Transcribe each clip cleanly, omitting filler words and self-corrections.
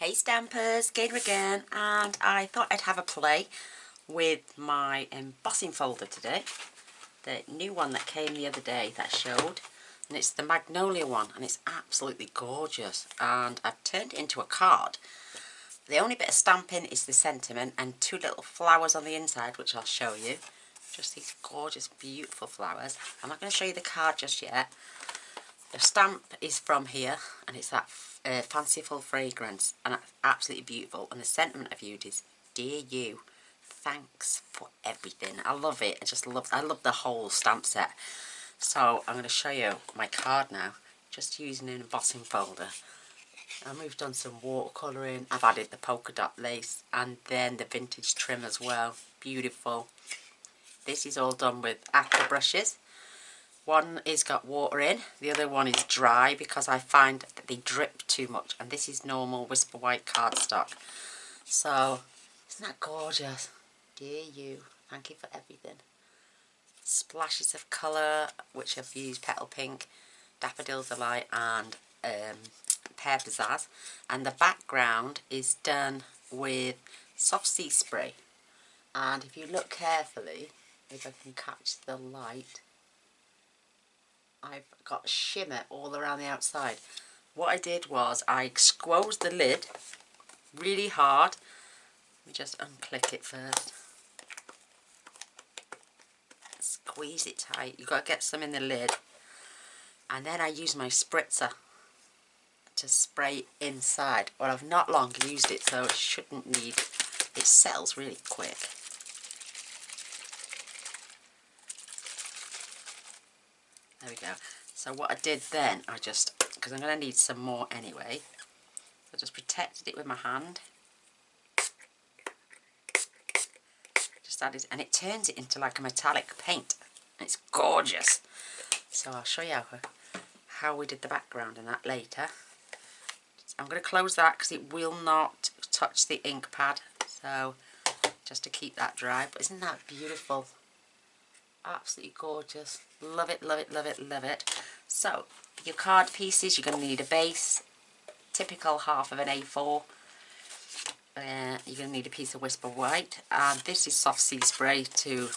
Hey Stampers, Gaynor again, and I thought I'd have a play with my embossing folder today. The new one that came the other day that I showed, and it's the Magnolia one, and it's absolutely gorgeous, and I've turned it into a card. The only bit of stamping is the sentiment and two little flowers on the inside, which I'll show you. Just these gorgeous, beautiful flowers. I'm not going to show you the card just yet. The stamp is from here, and it's that fanciful fragrance, and it's absolutely beautiful. And the sentiment I've used is, "Dear you, thanks for everything." I love it. I love the whole stamp set. So I'm going to show you my card now, just using an embossing folder. And we've done some watercolouring. I've added the polka dot lace and then the vintage trim as well. Beautiful. This is all done with aqua brushes. One is got water in, the other one is dry because I find that they drip too much, and this is normal Whisper White cardstock. So, isn't that gorgeous? Dear you, thank you for everything. Splashes of colour, which I've used Petal Pink, Daffodil Delight and Pear Pizzazz. And the background is done with soft sea spray. And if you look carefully, if I can catch the light, I've got shimmer all around the outside. What I did was I squeezed the lid really hard. Let me just unclick it first. Squeeze it tight. You've got to get some in the lid. And then I use my spritzer to spray inside. Well, I've not long used it, so it shouldn't need... It settles really quick. There we go. So what I did then, I just, because I'm going to need some more anyway, I just protected it with my hand. Just added, and it turns it into like a metallic paint. It's gorgeous. So I'll show you how we did the background and that later. I'm going to close that because it will not touch the ink pad. So just to keep that dry. But isn't that beautiful? Absolutely gorgeous. Love it, love it, love it, love it. So, your card pieces, you're going to need a base, typical half of an A4. You're going to need a piece of Whisper White. And this is soft sea spray to,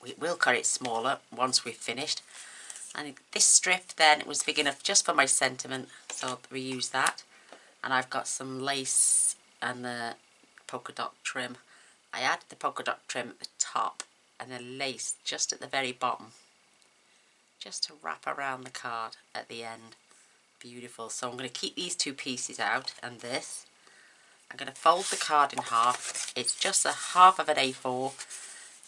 we will cut it smaller once we've finished. And this strip then, it was big enough just for my sentiment, so we use that. And I've got some lace and the polka dot trim. I added the polka dot trim at the top and the lace just at the very bottom, just to wrap around the card at the end. Beautiful. So I'm going to keep these two pieces out, and this. I'm going to fold the card in half. It's just a half of an A4.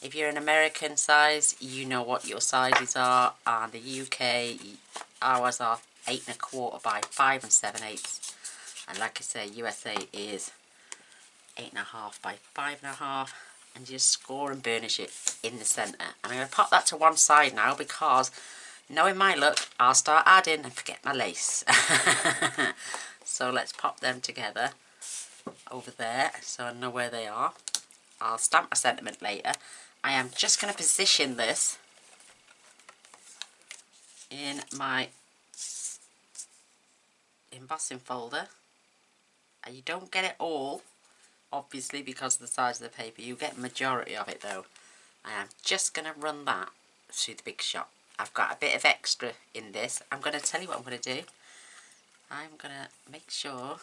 If you're an American size, you know what your sizes are, and the UK, ours are 8 1/4 by 5 7/8. And like I say, USA is 8 1/2 by 5 1/2. And just score and burnish it in the centre. And I'm going to pop that to one side now, because knowing my luck, I'll start adding and forget my lace. So let's pop them together over there so I know where they are. I'll stamp my sentiment later. I am just going to position this in my embossing folder. And you don't get it all, obviously, because of the size of the paper. You get majority of it though. I am just going to run that through the Big Shot. I've got a bit of extra in this. I'm going to tell you what I'm going to do. I'm going to make sure,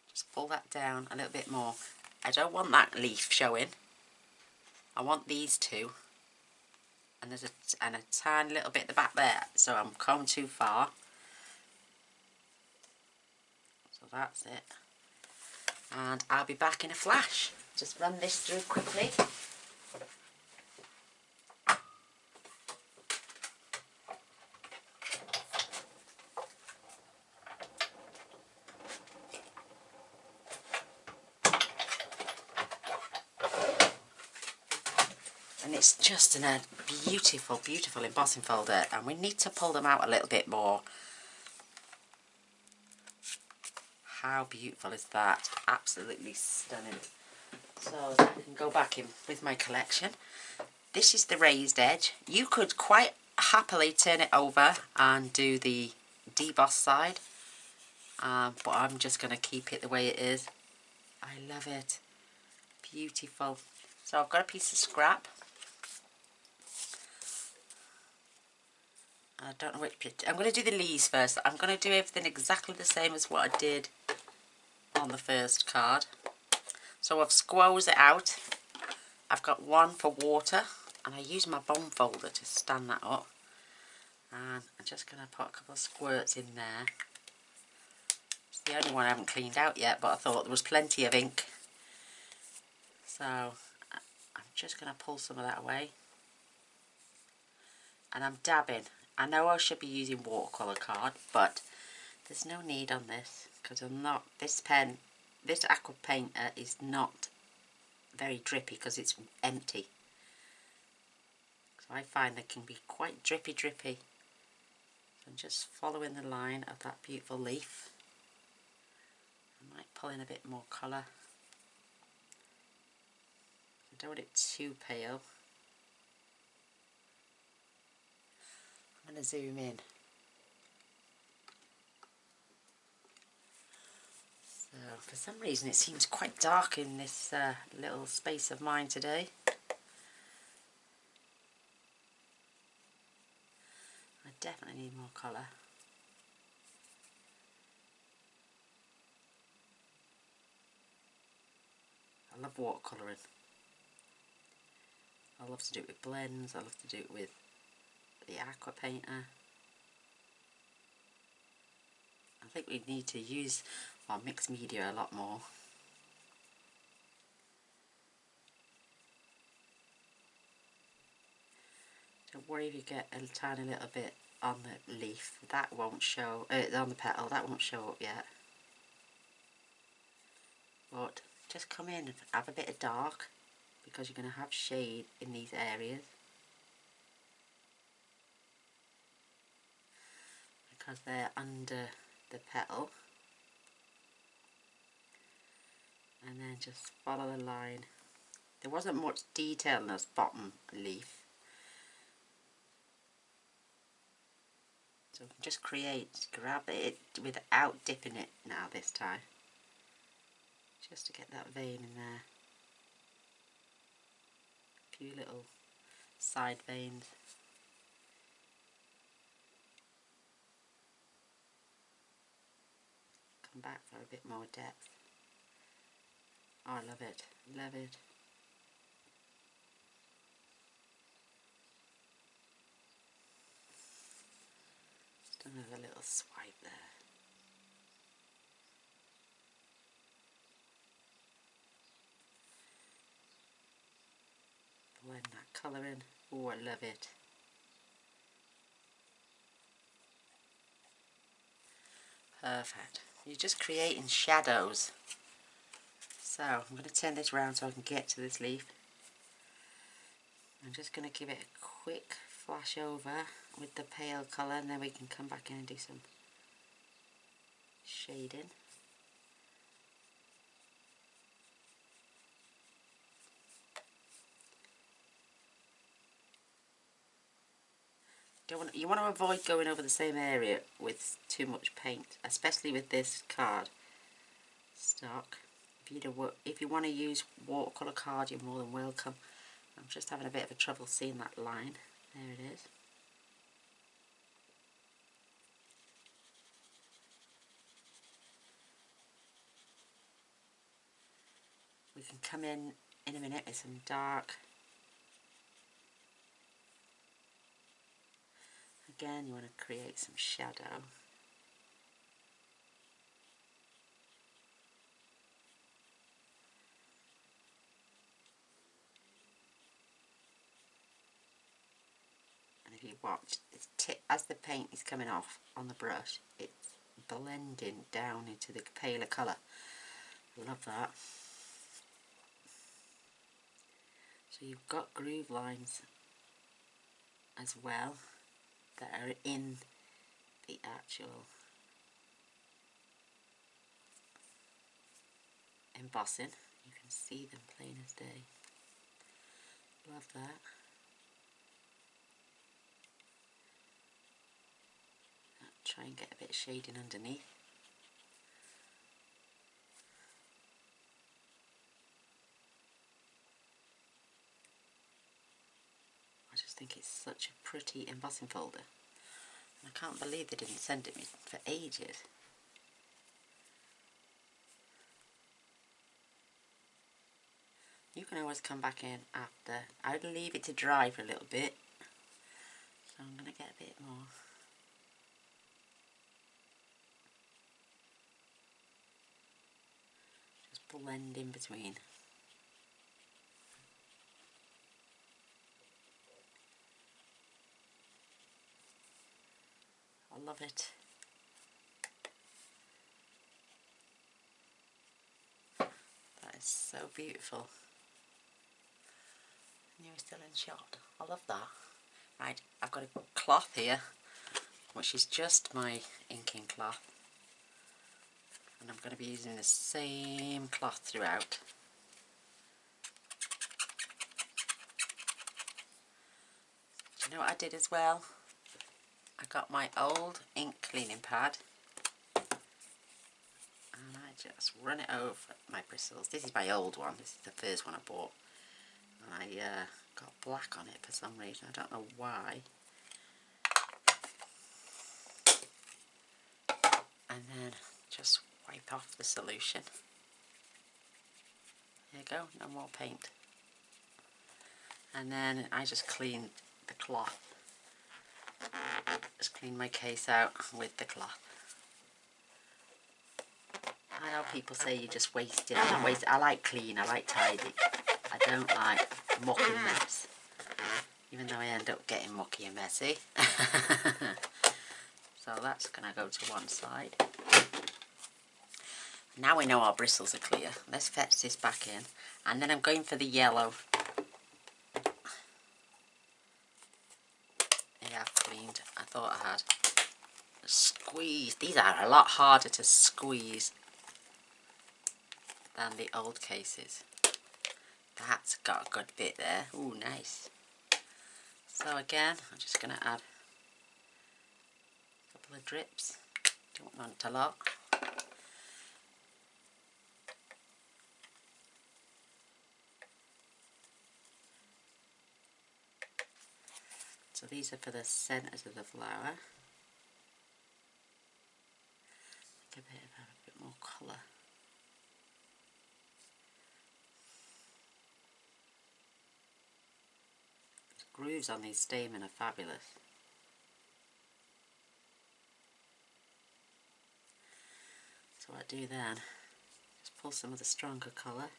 just pull that down a little bit more. I don't want that leaf showing. I want these two. And there's a tiny little bit at the back there. So I'm going too far. So that's it. And I'll be back in a flash. Just run this through quickly. And it's just in a beautiful, beautiful embossing folder, and we need to pull them out a little bit more. How beautiful is that? Absolutely stunning. So I can go back in with my collection. This is the raised edge. You could quite happily turn it over and do the deboss side, but I'm just going to keep it the way it is. I love it. Beautiful. So I've got a piece of scrap. I don't know which picture. I'm going to do the leaves first. I'm going to do everything exactly the same as what I did on the first card. So I've squoze it out. I've got one for water, and I use my bone folder to stand that up. And I'm just going to put a couple of squirts in there. It's the only one I haven't cleaned out yet, but I thought there was plenty of ink. So I'm just going to pull some of that away. And I'm dabbing. I know I should be using watercolour card, but there's no need on this, because I'm not, this aqua painter is not very drippy because it's empty. So I find they can be quite drippy. So I'm just following the line of that beautiful leaf. I might pull in a bit more colour. I don't want it too pale. I'm going to zoom in. So for some reason it seems quite dark in this little space of mine today. I definitely need more colour. I love watercolouring. I love to do it with blends, I love to do it with the aqua painter. I think we need to use our mixed media a lot more. Don't worry if you get a tiny little bit on the leaf, that won't show, on the petal, that won't show up yet. But just come in and have a bit of dark, because you're going to have shade in these areas. Because they're under the petal. And then just follow the line. There wasn't much detail in this bottom leaf. So just grab it without dipping it now this time. Just to get that vein in there. A few little side veins. Come back for a bit more depth. Oh, I love it, love it. Just another little swipe there. Blend that colour in. Oh, I love it. Perfect. You're just creating shadows. So I'm going to turn this round so I can get to this leaf. I'm just going to give it a quick flash over with the pale colour, and then we can come back in and do some shading. You want to avoid going over the same area with too much paint, especially with this card stock. If you want to use watercolour card, you're more than welcome. I'm just having a bit of a trouble seeing that line. There it is. We can come in a minute with some dark. Again, you want to create some shadow. And if you watch, as the paint is coming off on the brush, it's blending down into the paler colour. Love that. So you've got groove lines as well that are in the actual embossing. You can see them plain as day. Love that. That Try and get a bit of shading underneath. I just think it's such a pretty embossing folder. I can't believe they didn't send it me for ages. You can always come back in after. I'd leave it to dry for a little bit. So I'm going to get a bit more. Just blend in between. I love it. That is so beautiful. And you're still in shot. I love that. Right, I've got a cloth here, which is just my inking cloth. And I'm going to be using the same cloth throughout. Do you know what I did as well? I got my old ink cleaning pad and I just run it over my bristles. This is my old one, this is the first one I bought. And I got black on it for some reason, I don't know why. And then just wipe off the solution. There you go, no more paint. And then I just clean the cloth. Just clean my case out with the cloth. I know people say you just waste it. I don't waste it. I like clean, I like tidy. I don't like mucky mess. Even though I end up getting mucky and messy. So that's going to go to one side. Now we know our bristles are clear. Let's fetch this back in. And then I'm going for the yellow. Yeah, I've cleaned. I thought I had. Squeeze. These are a lot harder to squeeze than the old cases. That's got a good bit there. Ooh, nice. So again, I'm just going to add a couple of drips. Don't want a lot. So these are for the centres of the flower. Give it a bit more colour. The grooves on these stamen are fabulous. So what I do then, just pull some of the stronger colour.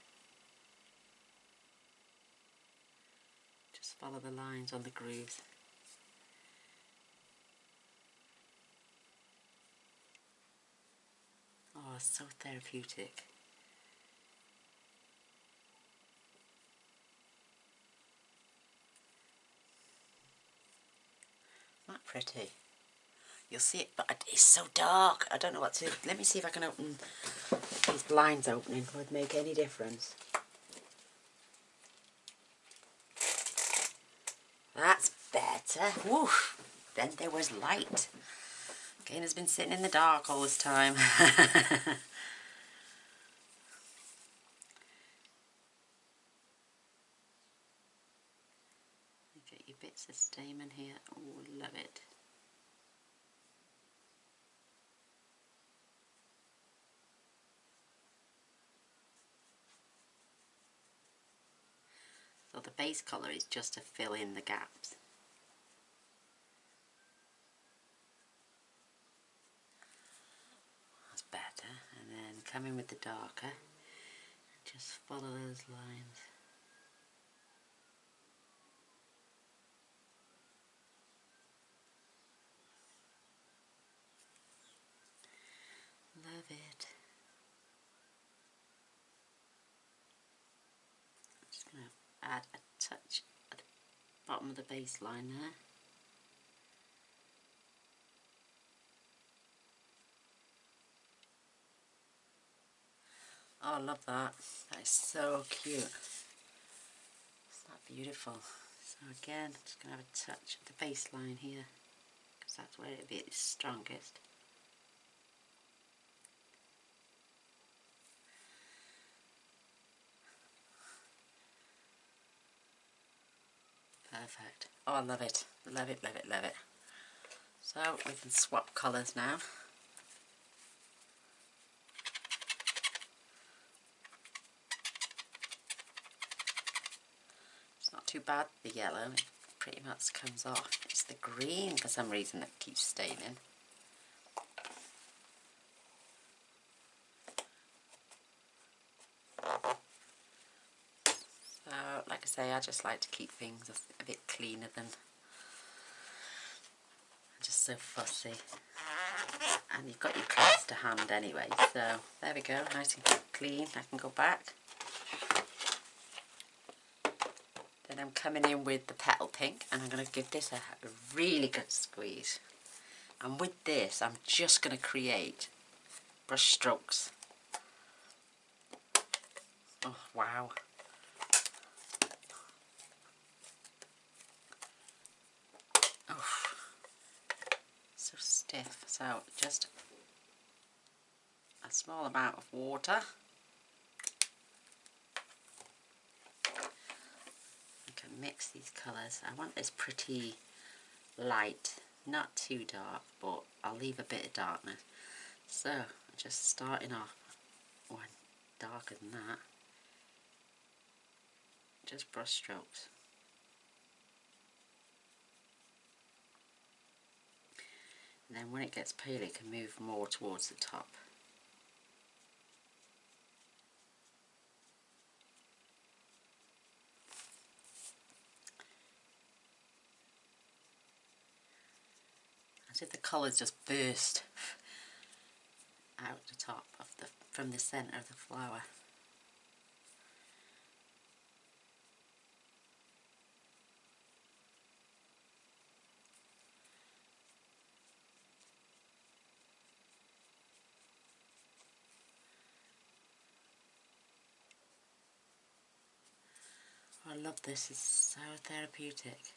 Just follow the lines on the grooves. Oh, it's so therapeutic. Isn't that pretty? You'll see it, but it's so dark. I don't know what to... Let me see if I can open these blinds opening. Would make any difference. That's better. Woo! Then there was light. Gaynor's been sitting in the dark all this time. Get your bits of stamen here. Oh, love it. So the base colour is just to fill in the gaps. That's better. And then come in with the darker. Just follow those lines. Love it. I'm just going to add a touch at the bottom of the base line there. Oh, I love that. That is so cute. Isn't that beautiful? So again, just going to have a touch at the base line here. Because that's where it'll be its strongest. Perfect. Oh, I love it. Love it, love it, love it. So we can swap colours now. It's not too bad, the yellow. It pretty much comes off. It's the green for some reason that keeps staining. So, like I say, I just like to keep things a bit cleaner than... I'm just so fussy. And you've got your cloth to hand anyway, so there we go, nice and clean. I can go back. Then I'm coming in with the petal pink, and I'm going to give this a really good squeeze. And with this, I'm just going to create brush strokes. Oh, wow. Oh, so stiff. So just a small amount of water. I can mix these colours. I want this pretty light, not too dark, but I'll leave a bit of darkness. So I'm just starting off one darker than that. Just brush strokes. And then when it gets pale, it can move more towards the top. As if the colours just burst out the top of from the centre of the flower. I love this, it's so therapeutic.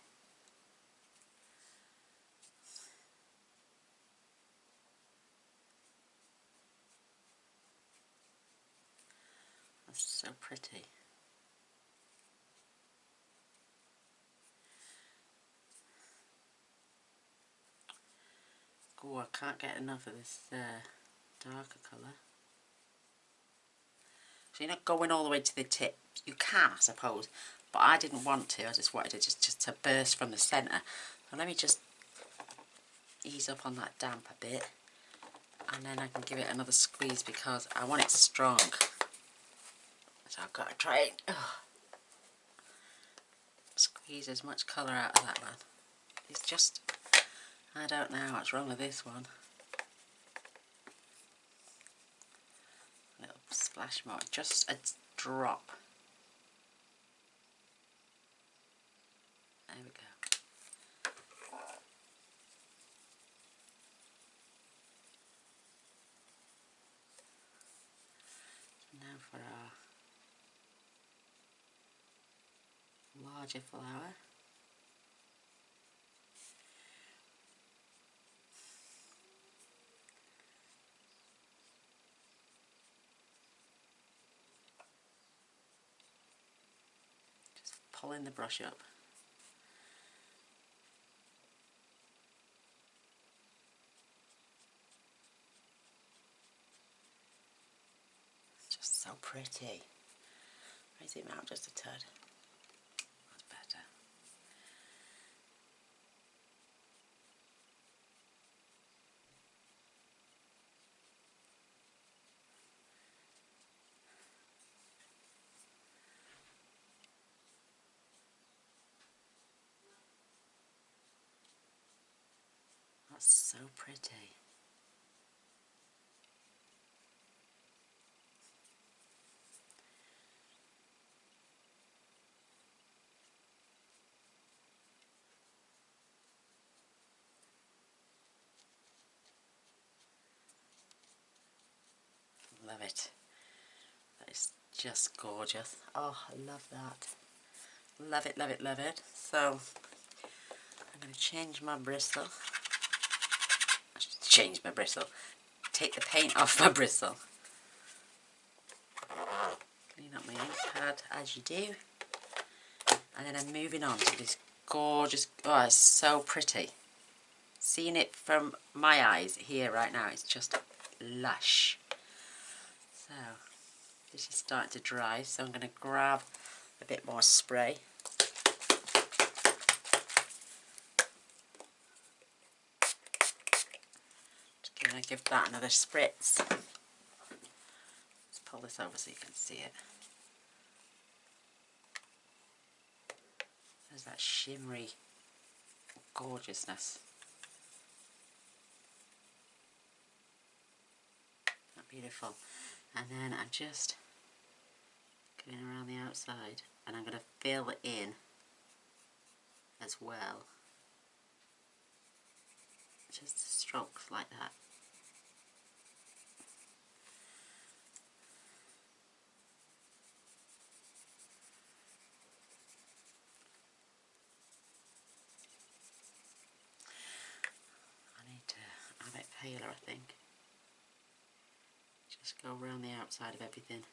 That's so pretty. Oh, I can't get enough of this darker colour. So you're not going all the way to the tip. You can, I suppose, but I didn't want to. I just wanted it just to burst from the centre. So let me just ease up on that damp a bit, and then I can give it another squeeze because I want it strong. So I've got to try and squeeze as much colour out of that one. It's just, I don't know what's wrong with this one. A little splash more, just a drop. There we go. Now for our larger flower. Just pulling the brush up. Just so pretty. Raise it out just a tad. That's better. That's so pretty. Love it. That is just gorgeous. Oh, I love that. Love it, love it, love it. So I'm going to change my bristle. change my bristle. Take the paint off my bristle. Clean up my ink pad as you do. And then I'm moving on to this gorgeous, oh, it's so pretty. Seeing it from my eyes here right now, it's just lush. So, this is starting to dry, so I'm going to grab a bit more spray. Just going to give that another spritz. Let's pull this over so you can see it. There's that shimmery gorgeousness. That beautiful. And then I'm just going around the outside, and I'm going to fill it in as well. Just strokes like that. I need to have it paler, I think. Just go around the outside of everything.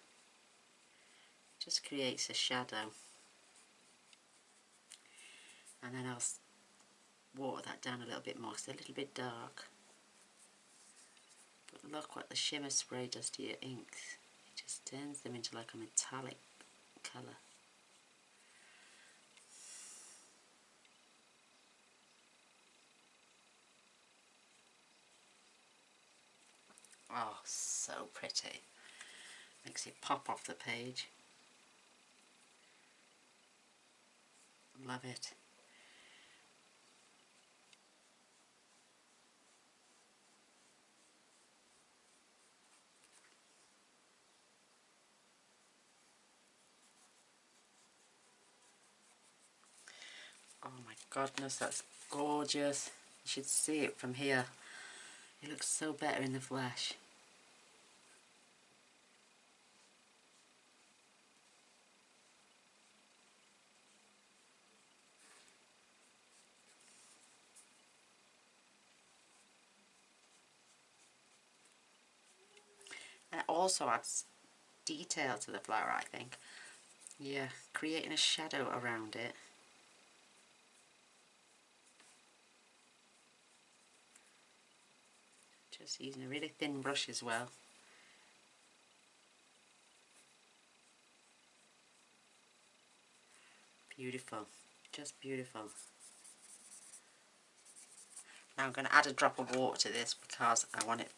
Just creates a shadow. And then I'll water that down a little bit more, 'cause it's a little bit dark. But look what the shimmer spray does to your inks. It just turns them into like a metallic colour. Oh, so pretty. Makes it pop off the page. Love it. Oh my goodness, that's gorgeous. You should see it from here. It looks so better in the flesh. And it also adds detail to the flower, I think. Yeah, creating a shadow around it. Just using a really thin brush as well. Beautiful, just beautiful. Now I'm going to add a drop of water to this because I want it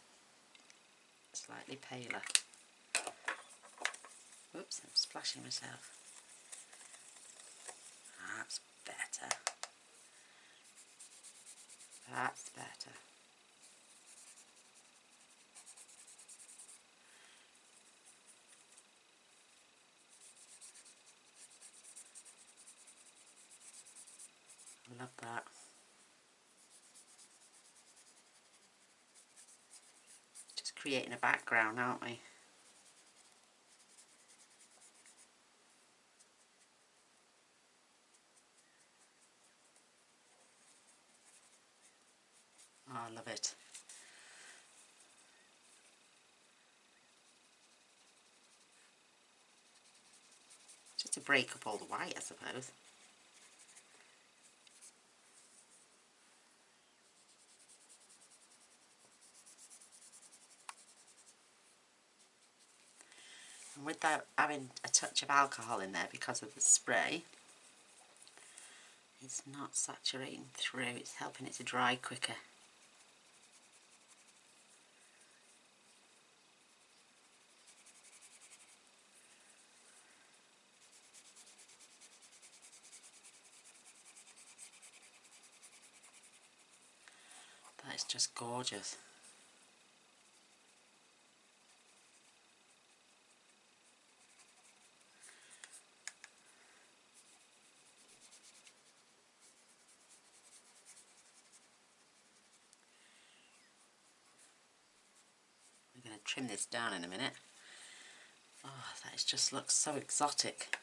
slightly paler. Oops, I'm splashing myself. That's better. That's better. I love that. Just creating a background, aren't we? Oh, I love it. Just to break up all the white, I suppose. And without having a touch of alcohol in there because of the spray, it's not saturating through, it's helping it to dry quicker. That is just gorgeous. I'm going to trim this down in a minute. Oh, that just looks so exotic.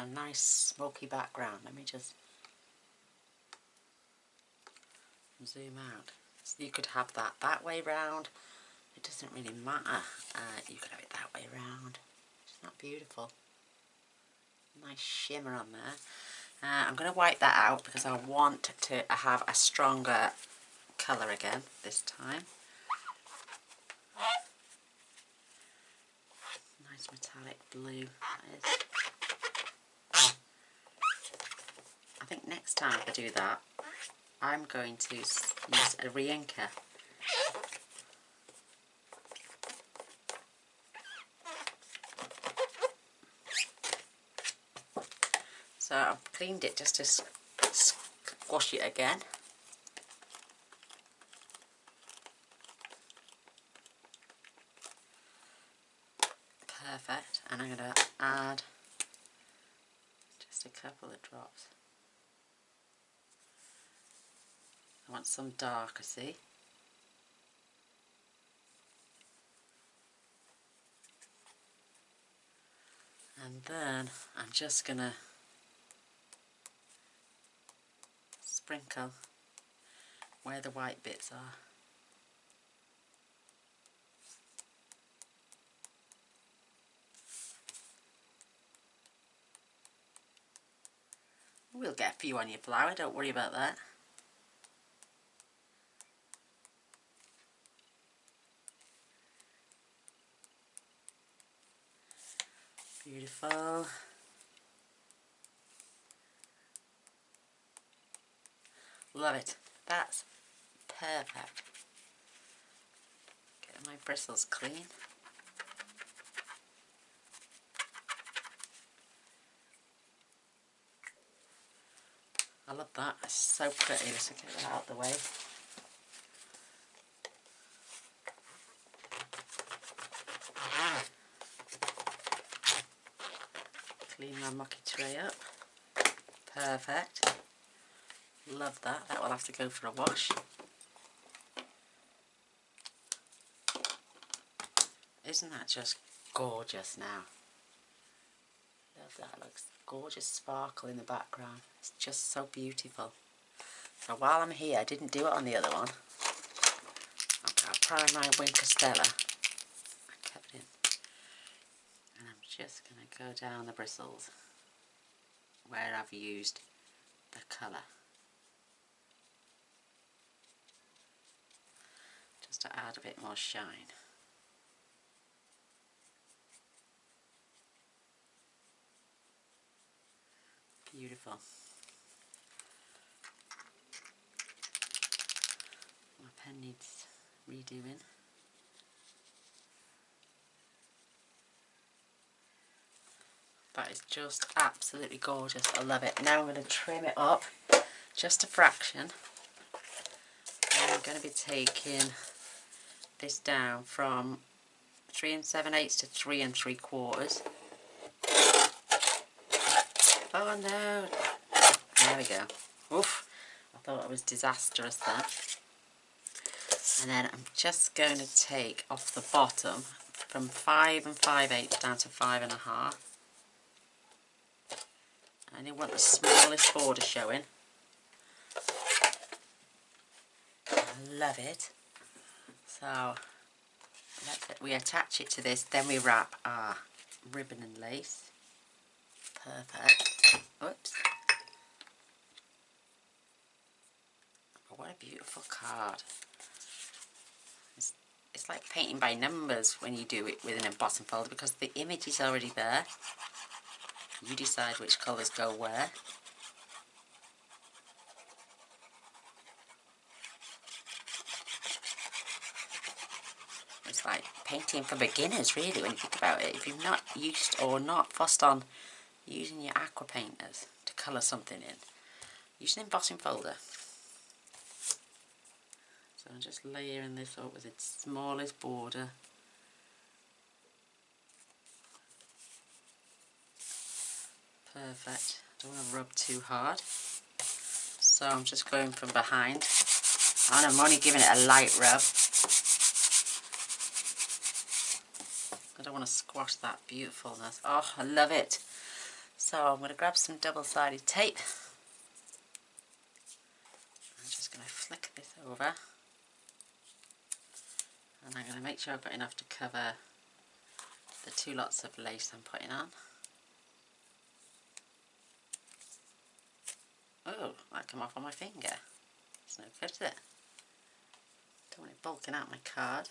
a nice smoky background. Let me just zoom out. So you could have that way round. It doesn't really matter. You could have it that way round. Isn't that beautiful? Nice shimmer on there. I'm going to wipe that out because I want to have a stronger colour again this time. Nice metallic blue that is. I think next time I do that, I'm going to use a re-inker. So I've cleaned it just to squash it again. Perfect. And I'm going to add just a couple of drops. I want some darker, see? And then I'm just going to sprinkle where the white bits are. We'll get a few on your flower, don't worry about that. Beautiful. Love it. That's perfect. Get my bristles clean. I love that. It's so pretty. Let's get that out of the way. Clean my mucky tray up. Perfect. Love that. That will have to go for a wash. Isn't that just gorgeous now? Love that. It looks gorgeous sparkle in the background. It's just so beautiful. So while I'm here, I didn't do it on the other one. I'll prime my Winter Stella. I kept it in. And I'm just going to go down the bristles where I've used the colour. Just to add a bit more shine. Beautiful. My pen needs redoing. That is just absolutely gorgeous. I love it. Now I'm going to trim it up just a fraction. And I'm going to be taking this down from 3 7/8 to 3 3/4. Oh no! There we go. Oof! I thought it was disastrous there. And then I'm just going to take off the bottom from 5 5/8 down to 5 1/2. And you want the smallest border showing. I love it. So we attach it to this, then we wrap our ribbon and lace. Perfect. Oops. Oh, what a beautiful card. It's like painting by numbers when you do it with an embossing folder because the image is already there. You decide which colours go where. It's like painting for beginners really when you think about it. If you've not used or not fussed on using your aqua painters to colour something in, use an embossing folder. So I'm just layering this up with its smallest border. Perfect. Don't want to rub too hard. So I'm just going from behind. And I'm only giving it a light rub. I don't want to squash that beautifulness. Oh, I love it. So I'm going to grab some double-sided tape. I'm just going to flick this over. And I'm going to make sure I've got enough to cover the 2 lots of lace I'm putting on. Oh, that came off on my finger. It's no good, is it? Don't want it bulking out my card.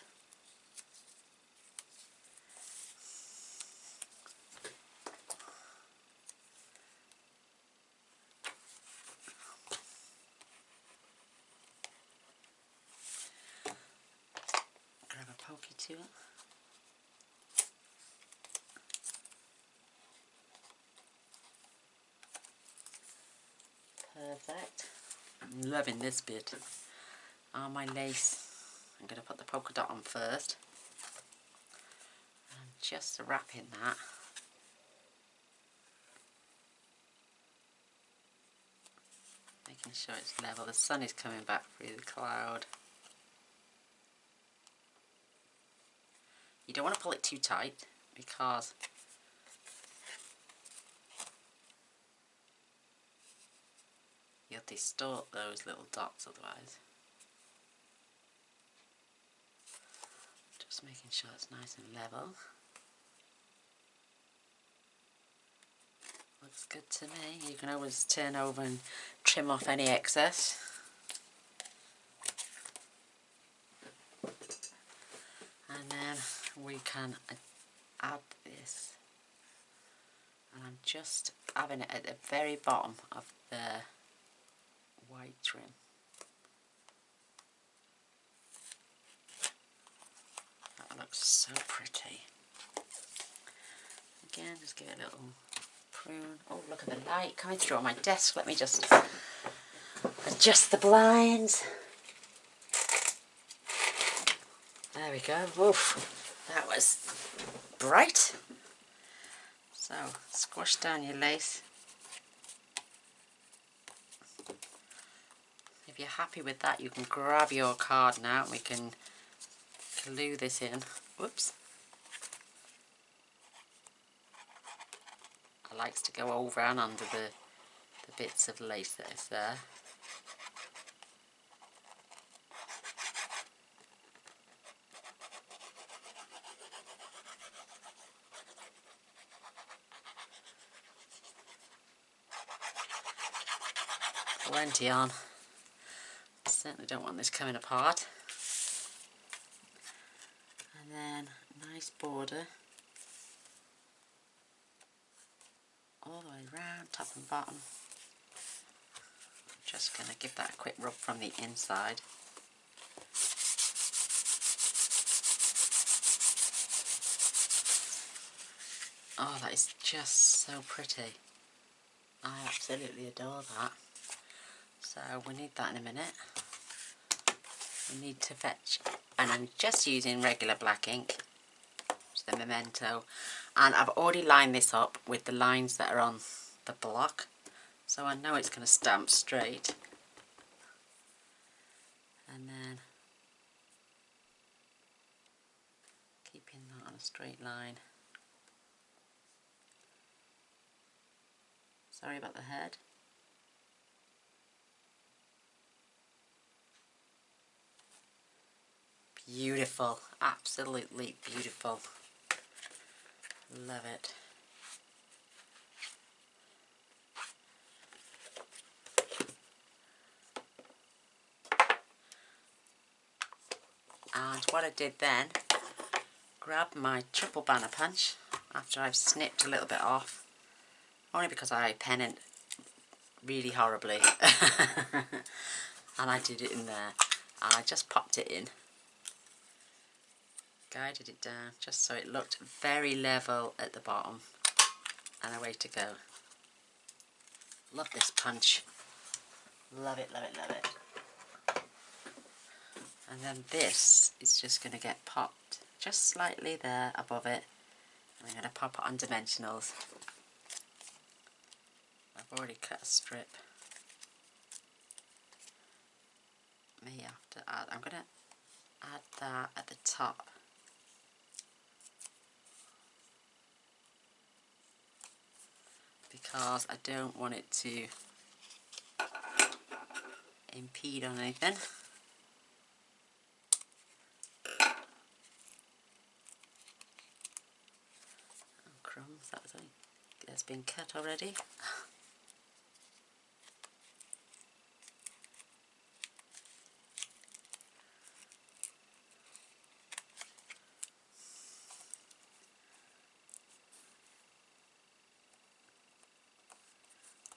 Grab a pokey tool. Perfect. I'm loving this bit. On my lace, I'm going to put the polka dot on first. And just wrapping that. Making sure it's level. The sun is coming back through the cloud. You don't want to pull it too tight because you'll distort those little dots otherwise. Just making sure it's nice and level. Looks good to me. You can always turn over and trim off any excess. And then we can add this. And I'm just having it at the very bottom of the white trim. That looks so pretty. Again, just give it a little prune. Oh, look at the light coming through on my desk. Let me just adjust the blinds. There we go. Oof, that was bright. So, squash down your lace. If you're happy with that, you can grab your card now and we can glue this in. Whoops. I likes to go over and under the bits of lace that is there. Plenty on. Certainly don't want this coming apart. And then nice border all the way around, top and bottom. I'm just going to give that a quick rub from the inside. Oh, that is just so pretty. I absolutely adore that. So we need that in a minute. We need to fetch, and I'm just using regular black ink, it's the Memento, and I've already lined this up with the lines that are on the block, so I know it's going to stamp straight. And then keeping that on a straight line. Sorry about the head. Beautiful, absolutely beautiful. Love it. And what I did then, grab my triple banner punch after I've snipped a little bit off, only because I pen it really horribly. And I did it in there, and I just popped it in. Guided it down just so it looked very level at the bottom, and away to go. Love this punch. Love it, love it, love it. And then this is just going to get popped just slightly there above it. And I'm going to pop it on dimensionals. I've already cut a strip. May have to add, I'm going to add that at the top. because I don't want it to impede on anything. Oh, crumbs, that's been cut already.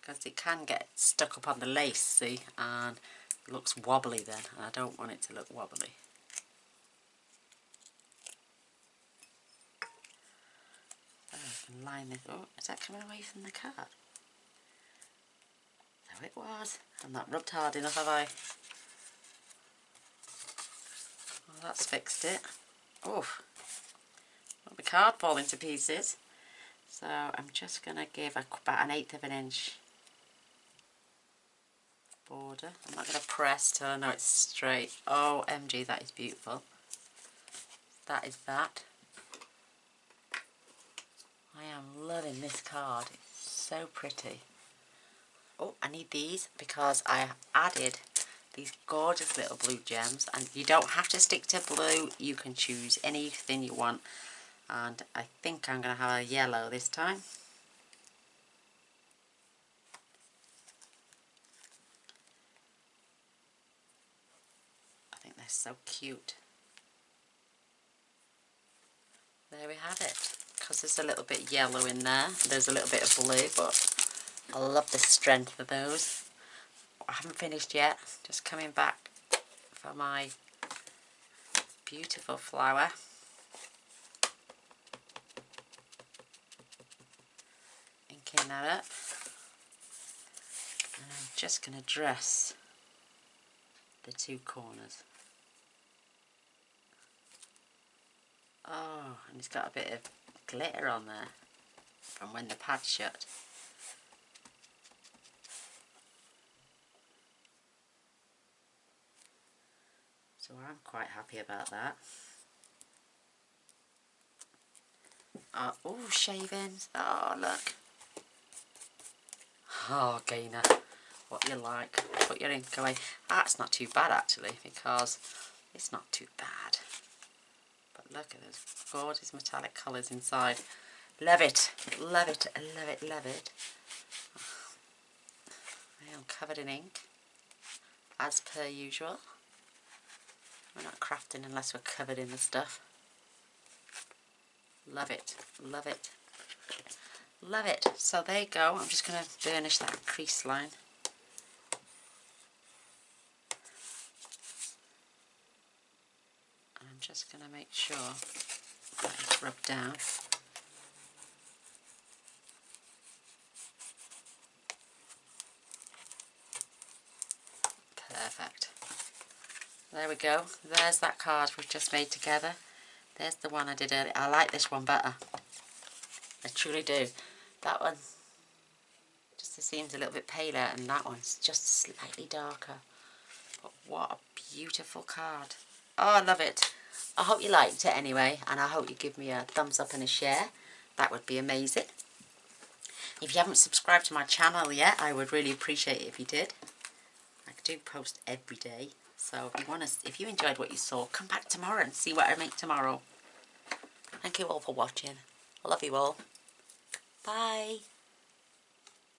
Because it can get stuck up on the lace, see, and it looks wobbly then, and I don't want it to look wobbly. So I can line this. Oh, is that coming away from the card? So it was. I've not rubbed hard enough, have I? Well, that's fixed it. Oof. Well, the card falling to pieces. So I'm just going to give about 1/8 of an inch border. I'm not going to press till I know it's straight. Oh, MG, that is beautiful. That is that. I am loving this card. It's so pretty. Oh, I need these because I added these gorgeous little blue gems, and you don't have to stick to blue. You can choose anything you want, and I think I'm going to have a yellow this time. I think they're so cute. There we have it. Because there's a little bit yellow in there, there's a little bit of blue, but I love the strength of those. I haven't finished yet, just coming back for my beautiful flower. Inking that up. And I'm just going to dress the two corners. Oh, and it's got a bit of glitter on there from when the pad's shut. So I'm quite happy about that. Oh, shavings. Oh, look. Oh, Gaynor. What you like. Put your ink away. That's not too bad, actually, because it's not too bad. But look at those gorgeous metallic colours inside. Love it. Love it. Love it. Love it. I am covered in ink, as per usual. We're not crafting unless we're covered in the stuff. Love it. Love it. Love it. So there you go. I'm just going to burnish that crease line. And I'm just going to make sure that it's rubbed down. Perfect. There we go. There's that card we've just made together. There's the one I did earlier. I like this one better. I truly do. That one just seems a little bit paler, and that one's just slightly darker. But what a beautiful card. Oh, I love it. I hope you liked it anyway, and I hope you give me a thumbs up and a share. That would be amazing. If you haven't subscribed to my channel yet, I would really appreciate it if you did. I do post every day. So if you enjoyed what you saw, come back tomorrow and see what I make tomorrow. Thank you all for watching. I love you all. Bye.